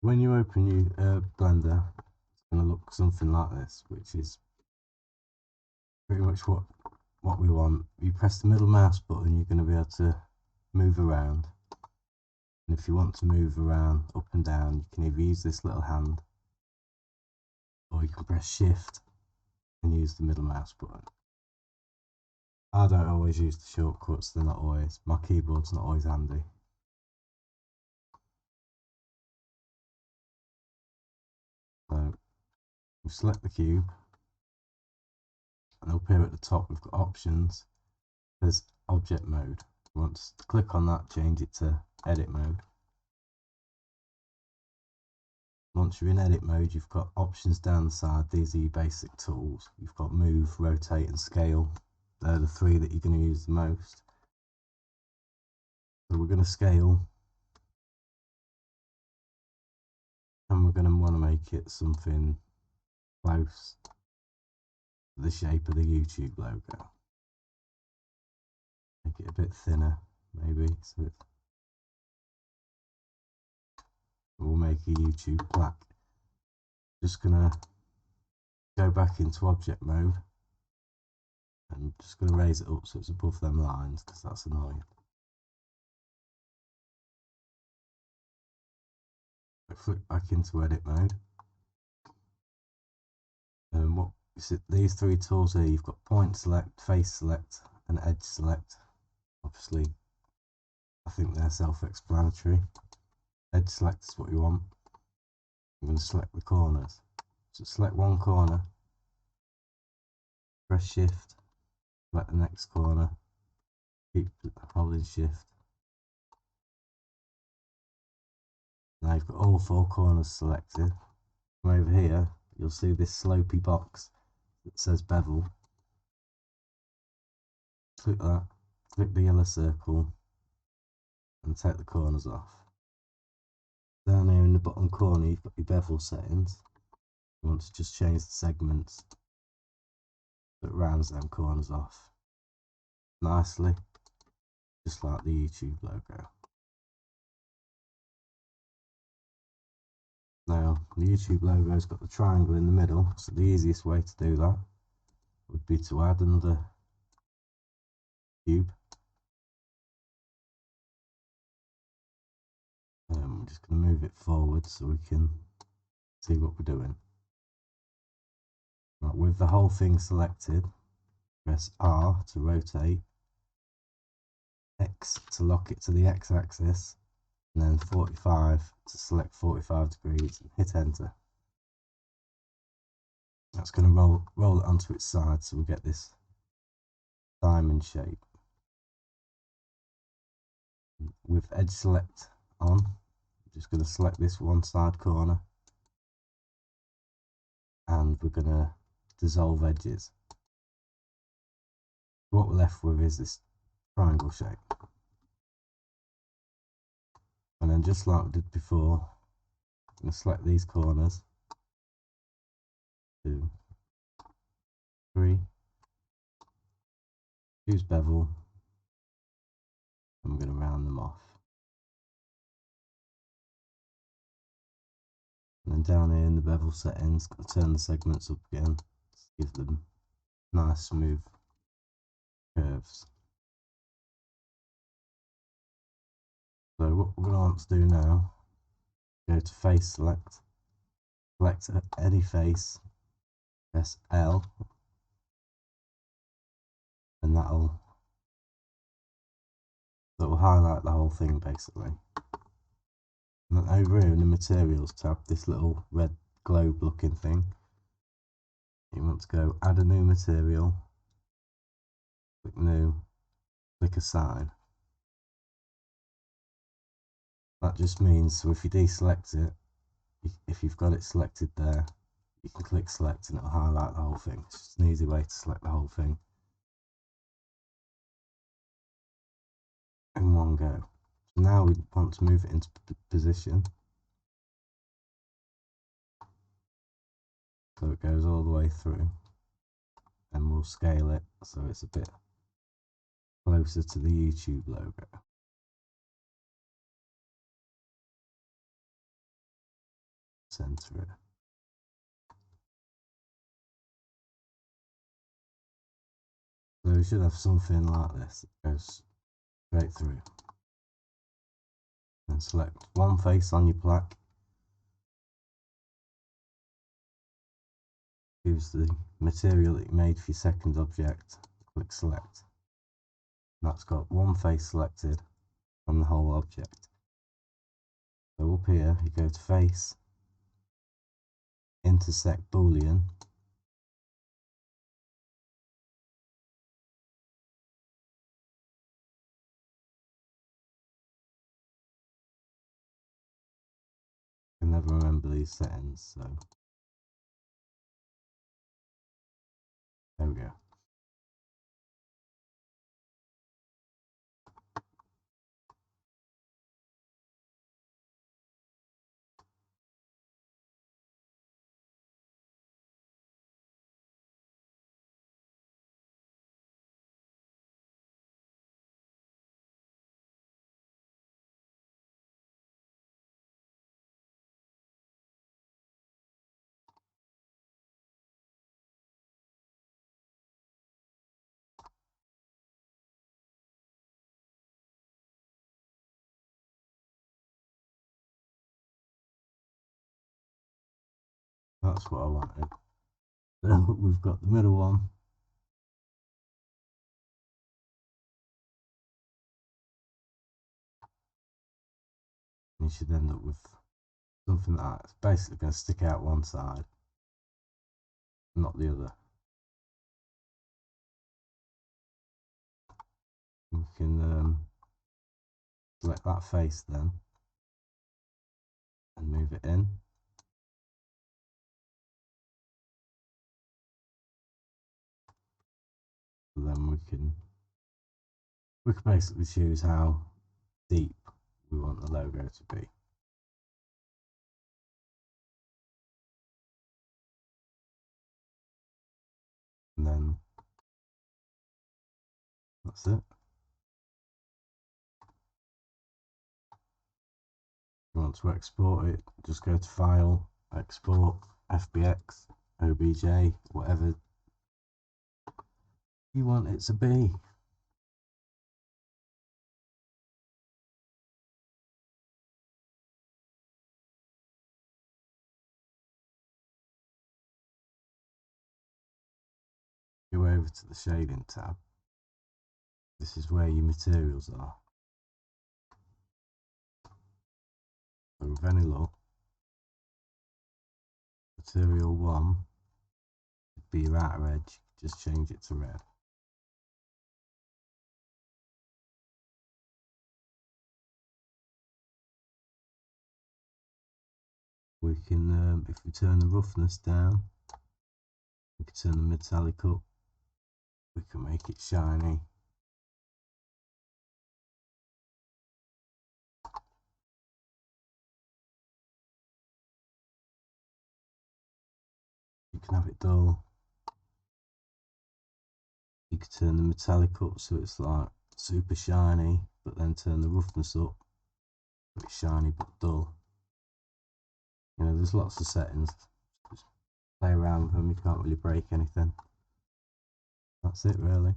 When you open your Blender, it's going to look something like this, which is pretty much what we want. You press the middle mouse button, you're going to be able to move around. And if you want to move around up and down, you can either use this little hand, or you can press shift and use the middle mouse button. I don't always use the shortcuts, they're not always, my keyboard's not always handy. So we select the cube, and up here at the top we've got options. There's object mode. You want to click on that, change it to edit mode. Once you're in edit mode, you've got options down the side. These are your basic tools. You've got move, rotate and scale. They're the three that you're going to use the most. So we're going to scale, and we're going to want to make it something close to the shape of the YouTube logo. Make it a bit thinner, maybe, so we'll make a YouTube black. Just gonna go back into object mode, and just gonna raise it up so it's above them lines, because that's annoying. Flick back into edit mode. And what these three tools here, you've got point select, face select and edge select. Obviously I think they're self-explanatory. Edge select is what you want. I'm going to select the corners. So select one corner, press shift, select the next corner, keep holding shift. Now you've got all four corners selected. From over here you'll see this slopey box that says bevel. Click that, click the yellow circle and take the corners off. Down here in the bottom corner you've got your bevel settings. You want to just change the segments that rounds them corners off nicely, just like the YouTube logo. Now the YouTube logo's got the triangle in the middle, so the easiest way to do that would be to add another cube. I'm just going to move it forward so we can see what we're doing. Right, with the whole thing selected, press R to rotate, X to lock it to the X axis, and then 45 to select 45 degrees and hit enter. That's going to roll it onto its side so we get this diamond shape. With edge select on, I'm just going to select this one side corner, and we're going to dissolve edges. What we're left with is this triangle shape. And then just like we did before, I'm going to select these corners, 2, 3, use bevel, and we're going to round them off. And then down here in the bevel settings, got to turn the segments up again, just give them nice smooth curves. So what we're going to want to do now, go to face select, select any face, press L, and that'll highlight the whole thing basically. And then over here in the materials tab, this little red globe looking thing, you want to go add a new material, click new, click assign. That just means, so if you deselect it, if you've got it selected there, you can click select and it'll highlight the whole thing. It's just an easy way to select the whole thing in one go. So now we want to move it into position, so it goes all the way through, and we'll scale it so it's a bit closer to the YouTube logo. center it. So we should have something like this that goes straight through. And select one face on your plaque. Choose the material that you made for your second object. Click select. And that's got one face selected from the whole object. So up here you go to face, intersect boolean, I can never remember these settings, so there we go. That's what I wanted. So we've got the middle one. You should end up with something that's basically going to stick out one side, not the other. We can select that face then and move it in. So then we can basically choose how deep we want the logo to be. And then that's it. If you want to export it, just go to File, Export, FBX, OBJ, whatever you want it to be. Go over to the Shading tab. This is where your materials are. So with any luck, material 1 would be your outer edge, just change it to red. We can, if we turn the roughness down, we can turn the metallic up, we can make it shiny. You can have it dull. You can turn the metallic up so it's like super shiny, but then turn the roughness up so it's shiny but dull. You know, there's lots of settings. Just play around with them, you can't really break anything. That's it really.